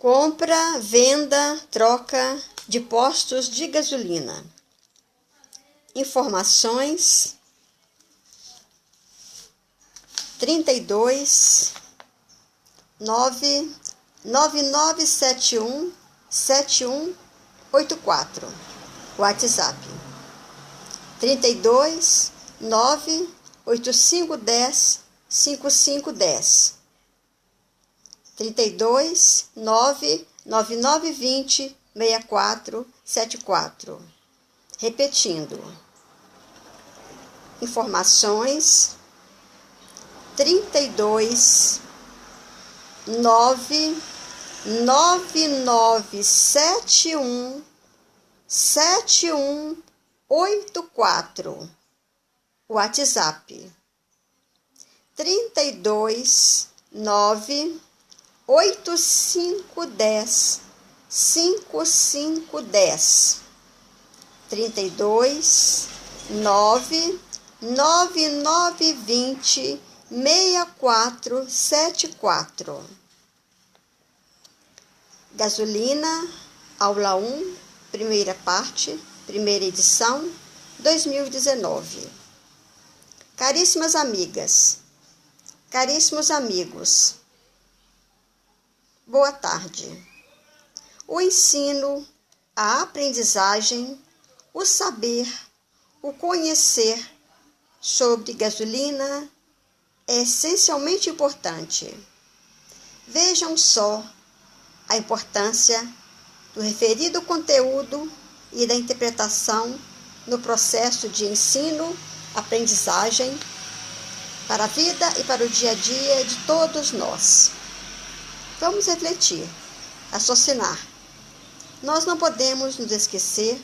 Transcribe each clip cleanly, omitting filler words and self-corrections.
Compra, venda, troca de postos de gasolina. Informações 32 99971 7184. WhatsApp 32 98510 5510. 32 99920 6474. Repetindo. Informações 32 99971 7184. WhatsApp 32 98510 5510. 32 99920 6474. Gasolina, aula 1, primeira parte, primeira edição, 2019. Caríssimas amigas, caríssimos amigos, boa tarde. O ensino, a aprendizagem, o saber, o conhecer sobre gasolina é essencialmente importante. Vejam só a importância do referido conteúdo e da interpretação no processo de ensino, aprendizagem, para a vida e para o dia a dia de todos nós. Vamos refletir, raciocinar. Nós não podemos nos esquecer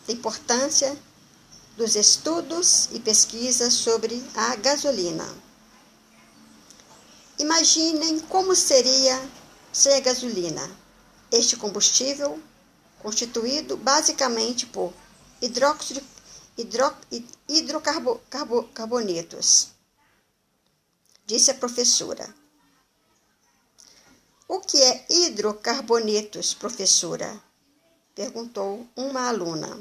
da importância dos estudos e pesquisas sobre a gasolina. Imaginem como seria sem a gasolina, este combustível constituído basicamente por hidrocarbonetos, disse a professora. O que é hidrocarbonetos, professora? Perguntou uma aluna.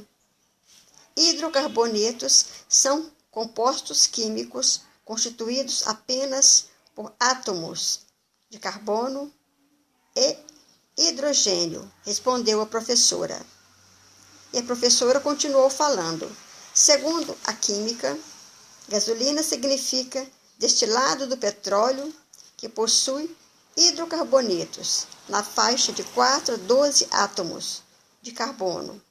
Hidrocarbonetos são compostos químicos constituídos apenas por átomos de carbono e hidrogênio, respondeu a professora. E a professora continuou falando. Segundo a química, gasolina significa destilado do petróleo que possui hidrocarbonetos na faixa de 4 a 12 átomos de carbono,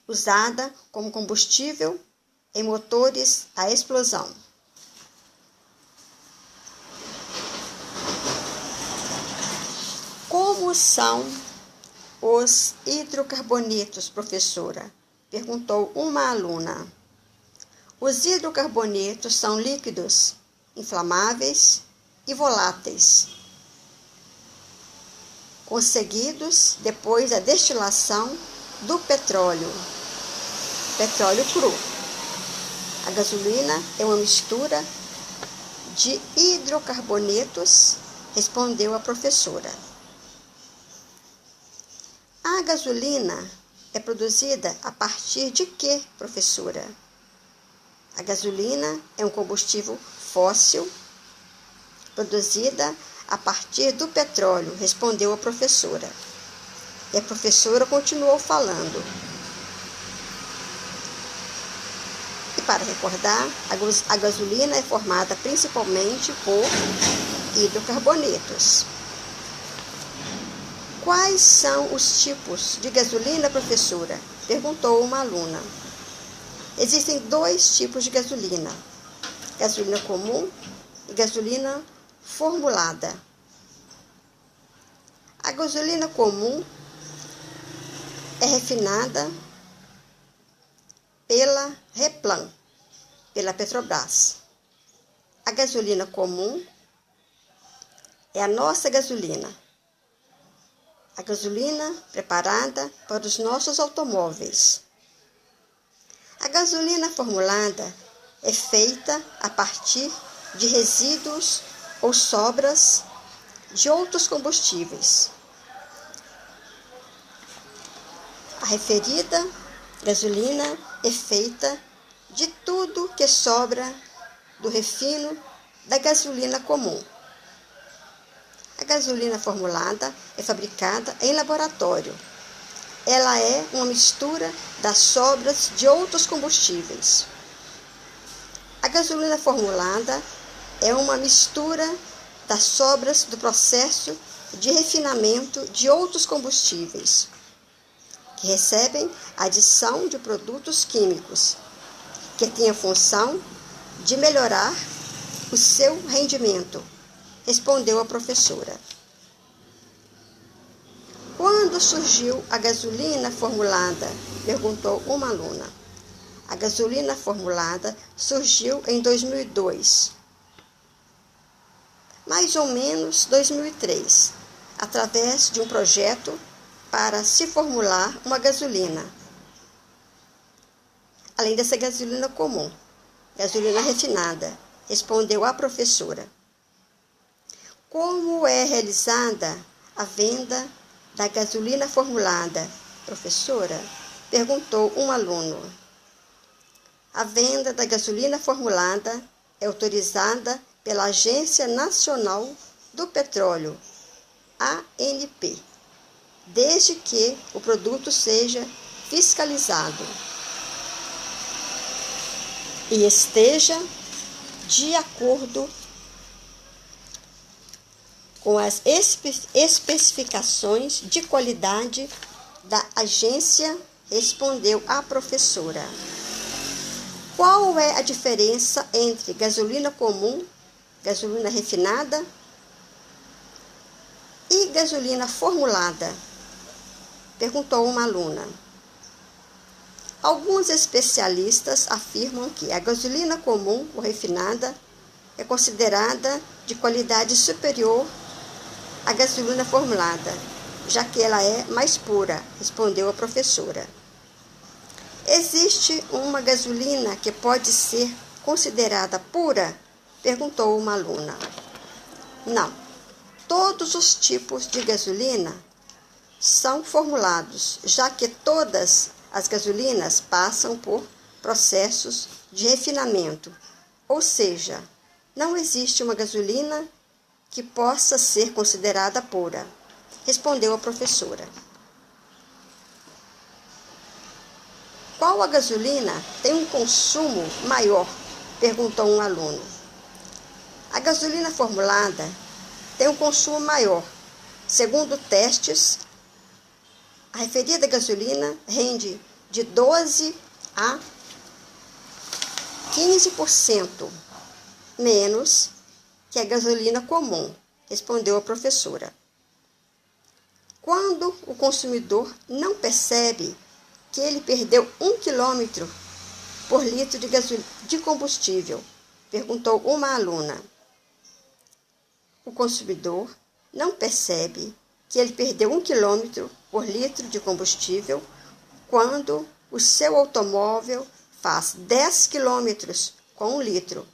usada como combustível em motores a explosão. Como são os hidrocarbonetos, professora? Perguntou uma aluna. Os hidrocarbonetos são líquidos, inflamáveis e voláteis, conseguidos depois da destilação do petróleo cru. A gasolina é uma mistura de hidrocarbonetos, respondeu a professora. A gasolina é produzida a partir de quê, professora? A gasolina é um combustível fóssil produzida a partir do petróleo, respondeu a professora. E a professora continuou falando. E para recordar, a gasolina é formada principalmente por hidrocarbonetos. Quais são os tipos de gasolina, professora? Perguntou uma aluna. Existem 2 tipos de gasolina: gasolina comum e gasolina formulada. A gasolina comum é refinada pela Replan, pela Petrobras. A gasolina comum é a nossa gasolina. A gasolina preparada para os nossos automóveis. A gasolina formulada é feita a partir de resíduos ou sobras de outros combustíveis, A referida gasolina é feita de tudo que sobra do refino da gasolina comum. A gasolina formulada é fabricada em laboratório. Ela é uma mistura das sobras de outros combustíveis. A gasolina formulada é uma mistura das sobras do processo de refinamento de outros combustíveis, que recebem adição de produtos químicos, que tem a função de melhorar o seu rendimento, respondeu a professora. Quando surgiu a gasolina formulada? Perguntou uma aluna. A gasolina formulada surgiu em 2002, mais ou menos 2003, através de um projeto para se formular uma gasolina, além dessa gasolina comum, gasolina refinada, respondeu a professora. Como é realizada a venda da gasolina formulada, professora? Perguntou um aluno. A venda da gasolina formulada é autorizada pela Agência Nacional do Petróleo, ANP, desde que o produto seja fiscalizado e esteja de acordo com as especificações de qualidade da agência, respondeu a professora. Qual é a diferença entre gasolina comum, gasolina refinada e gasolina formulada? Perguntou uma aluna. Alguns especialistas afirmam que a gasolina comum ou refinada é considerada de qualidade superior à gasolina formulada, já que ela é mais pura, respondeu a professora. Existe uma gasolina que pode ser considerada pura? Perguntou uma aluna. Não. Todos os tipos de gasolina são formulados, já que todas as gasolinas passam por processos de refinamento, ou seja, não existe uma gasolina que possa ser considerada pura, respondeu a professora. Qual a gasolina tem um consumo maior? Perguntou um aluno. A gasolina formulada tem um consumo maior. Segundo testes, a referida gasolina rende de 12 a 15% menos que a gasolina comum, respondeu a professora. Quando o consumidor não percebe que ele perdeu 1 quilômetro por litro de combustível, perguntou uma aluna. O consumidor não percebe que ele perdeu 1 quilômetro por litro de combustível quando o seu automóvel faz 10 quilômetros com 1 litro.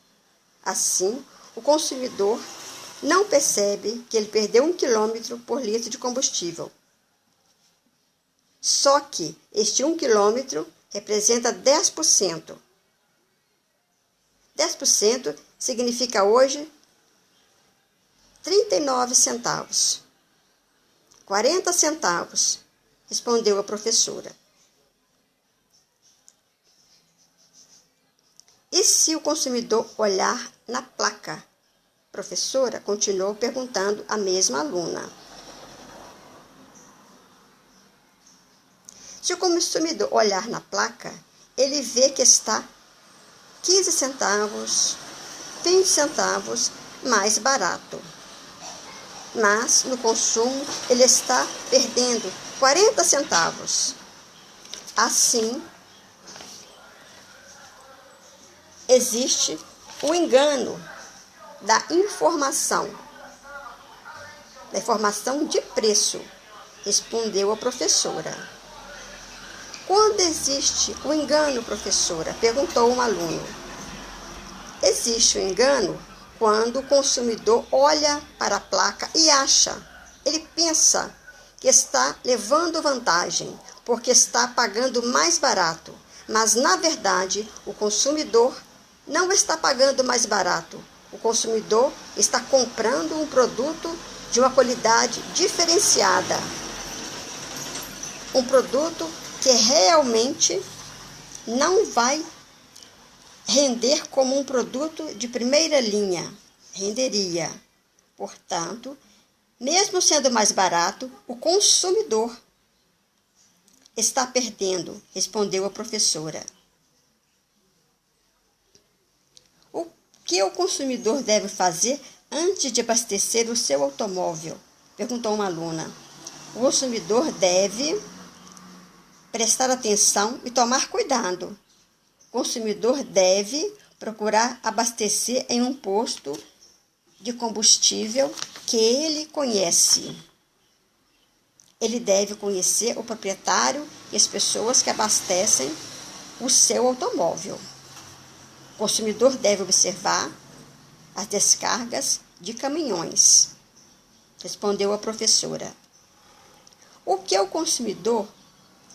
Assim, o consumidor não percebe que ele perdeu 1 quilômetro por litro de combustível. Só que este 1 quilômetro representa 10%. 10% significa hoje 39 centavos. 40 centavos, respondeu a professora. E se o consumidor olhar na placa? Professora continuou perguntando a mesma aluna. Se o consumidor olhar na placa, ele vê que está 15 centavos, 20 centavos mais barato. Mas no consumo ele está perdendo 40 centavos. Assim, existe o engano da informação de preço, respondeu a professora. Quando existe o engano, professora? Perguntou um aluno. Existe o engano quando o consumidor olha para a placa e acha, ele pensa que está levando vantagem, porque está pagando mais barato. Mas, na verdade, o consumidor não está pagando mais barato. O consumidor está comprando um produto de uma qualidade diferenciada. Um produto que realmente não vai render como um produto de primeira linha. Renderia. Portanto, mesmo sendo mais barato, o consumidor está perdendo, respondeu a professora. O que o consumidor deve fazer antes de abastecer o seu automóvel? Perguntou uma aluna. O consumidor deve prestar atenção e tomar cuidado. O consumidor deve procurar abastecer em um posto de combustível que ele conhece. Ele deve conhecer o proprietário e as pessoas que abastecem o seu automóvel. O consumidor deve observar as descargas de caminhões, respondeu a professora. O que o consumidor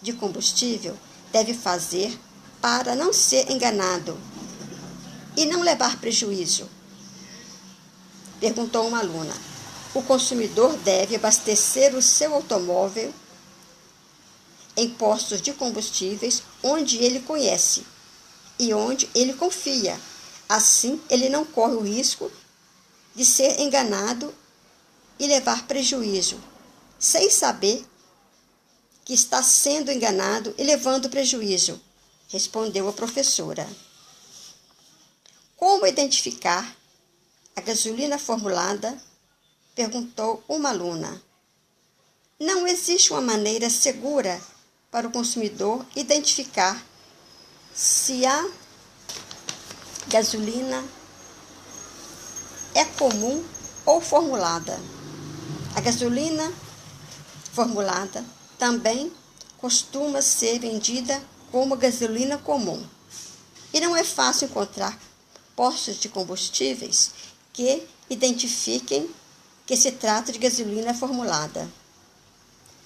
de combustível deve fazer para não ser enganado e não levar prejuízo? Perguntou uma aluna. O consumidor deve abastecer o seu automóvel em postos de combustíveis onde ele conhece e onde ele confia. Assim, ele não corre o risco de ser enganado e levar prejuízo, sem saber que está sendo enganado e levando prejuízo, respondeu a professora. Como identificar a gasolina formulada? Perguntou uma aluna. Não existe uma maneira segura para o consumidor identificar se a gasolina é comum ou formulada. A gasolina formulada também costuma ser vendida como gasolina comum. E não é fácil encontrar postos de combustíveis que identifiquem que se trata de gasolina formulada.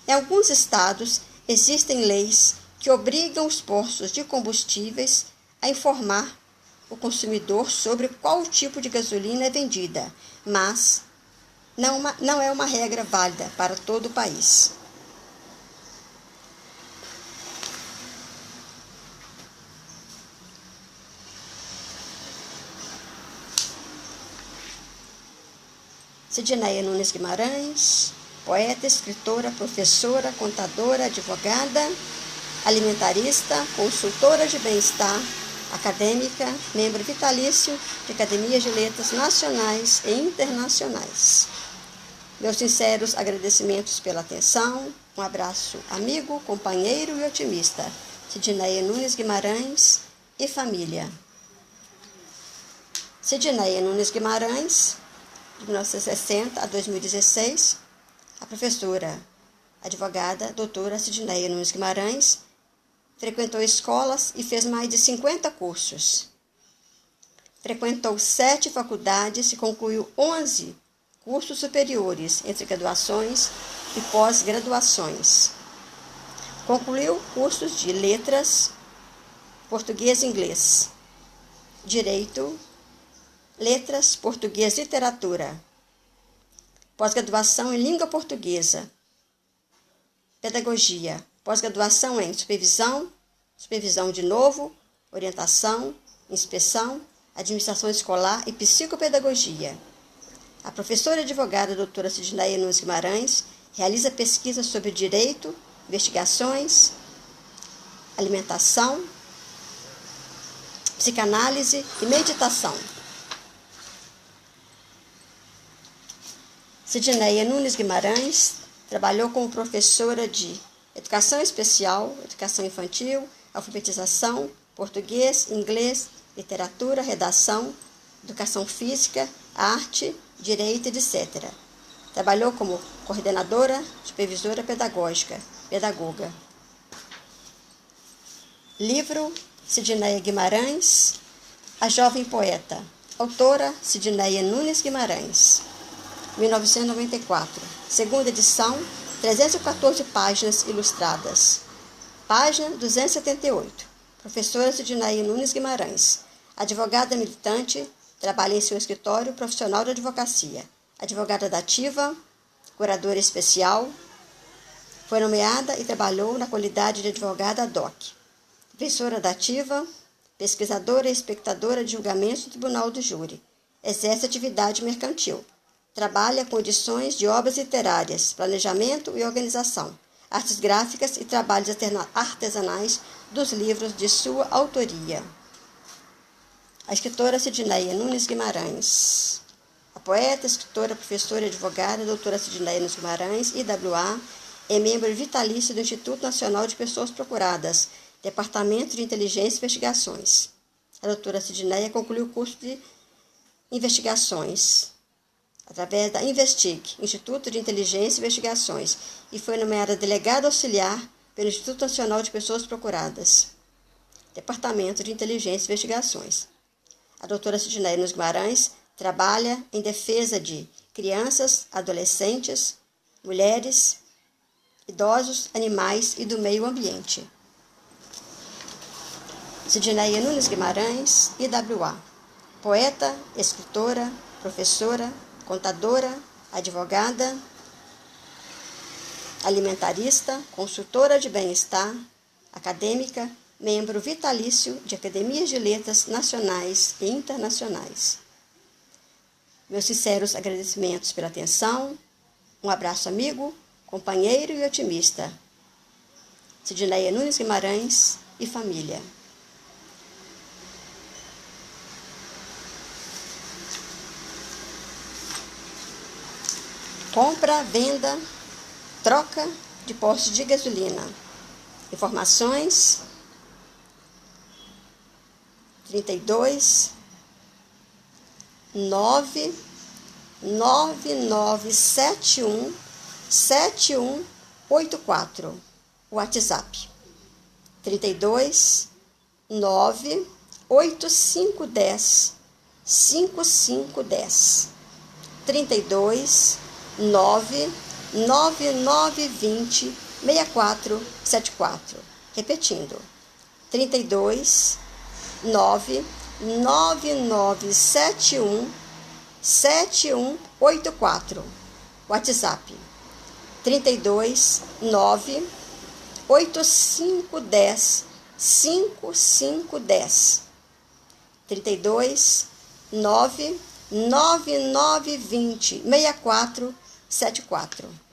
Em alguns estados, existem leis que obrigam os postos de combustíveis a informar o consumidor sobre qual tipo de gasolina é vendida, mas não é uma regra válida para todo o país. Sidneia Nunes Guimarães, poeta, escritora, professora, contadora, advogada, alimentarista, consultora de bem-estar, acadêmica, membro vitalício de academias de letras nacionais e internacionais. Meus sinceros agradecimentos pela atenção. Um abraço amigo, companheiro e otimista. Sidneia Nunes Guimarães e família. Sidneia Nunes Guimarães, de 1960 a 2016, a professora, advogada, doutora Sidneia Nunes Guimarães, frequentou escolas e fez mais de 50 cursos. Frequentou 7 faculdades e concluiu 11 cursos superiores, entre graduações e pós-graduações. Concluiu cursos de letras, português e inglês, direito, letras, português e literatura, pós-graduação em língua portuguesa, pedagogia, pós-graduação em supervisão de novo, orientação, inspeção, administração escolar e psicopedagogia. A professora e advogada doutora Sidneia Nunes Guimarães realiza pesquisas sobre direito, investigações, alimentação, psicanálise e meditação. Sidneia Nunes Guimarães trabalhou como professora de educação especial, educação infantil, alfabetização, português, inglês, literatura, redação, educação física, arte, direito, etc. Trabalhou como coordenadora, supervisora pedagógica, pedagoga. Livro Sidneia Guimarães, A Jovem Poeta. Autora Sidneia Nunes Guimarães. 1994. Segunda edição, 314 páginas ilustradas. Página 278. Professora Sidneia Nunes Guimarães. Advogada militante, trabalha em seu escritório profissional de advocacia. Advogada da ativa, curadora especial. Foi nomeada e trabalhou na qualidade de advogada ad hoc. Professora da ativa, pesquisadora e espectadora de julgamentos do Tribunal do Júri. Exerce atividade mercantil. Trabalha com edições de obras literárias, planejamento e organização, artes gráficas e trabalhos artesanais dos livros de sua autoria. A escritora Sidneia Nunes Guimarães. A poeta, escritora, professora e advogada, doutora Sidneia Nunes Guimarães, IWA, é membro vitalício do Instituto Nacional de Pessoas Procuradas, Departamento de Inteligência e Investigações. A doutora Sidneia concluiu o curso de investigações através da Investig, Instituto de Inteligência e Investigações, e foi nomeada delegada auxiliar pelo Instituto Nacional de Pessoas Procuradas, Departamento de Inteligência e Investigações. A doutora Sidneia Nunes Guimarães trabalha em defesa de crianças, adolescentes, mulheres, idosos, animais e do meio ambiente. Sidneia Nunes Guimarães, IWA. Poeta, escritora, professora, contadora, advogada, alimentarista, consultora de bem-estar, acadêmica, membro vitalício de academias de letras nacionais e internacionais. Meus sinceros agradecimentos pela atenção. Um abraço amigo, companheiro e otimista. Sidneia Nunes Guimarães e família. Compra, venda, troca de postos de gasolina. Informações 32 99971 7184. WhatsApp 32 98510 5510. 32 99920 6474. Repetindo, 32 99971 7184. WhatsApp 32 98510 5510. 32 99920 6474.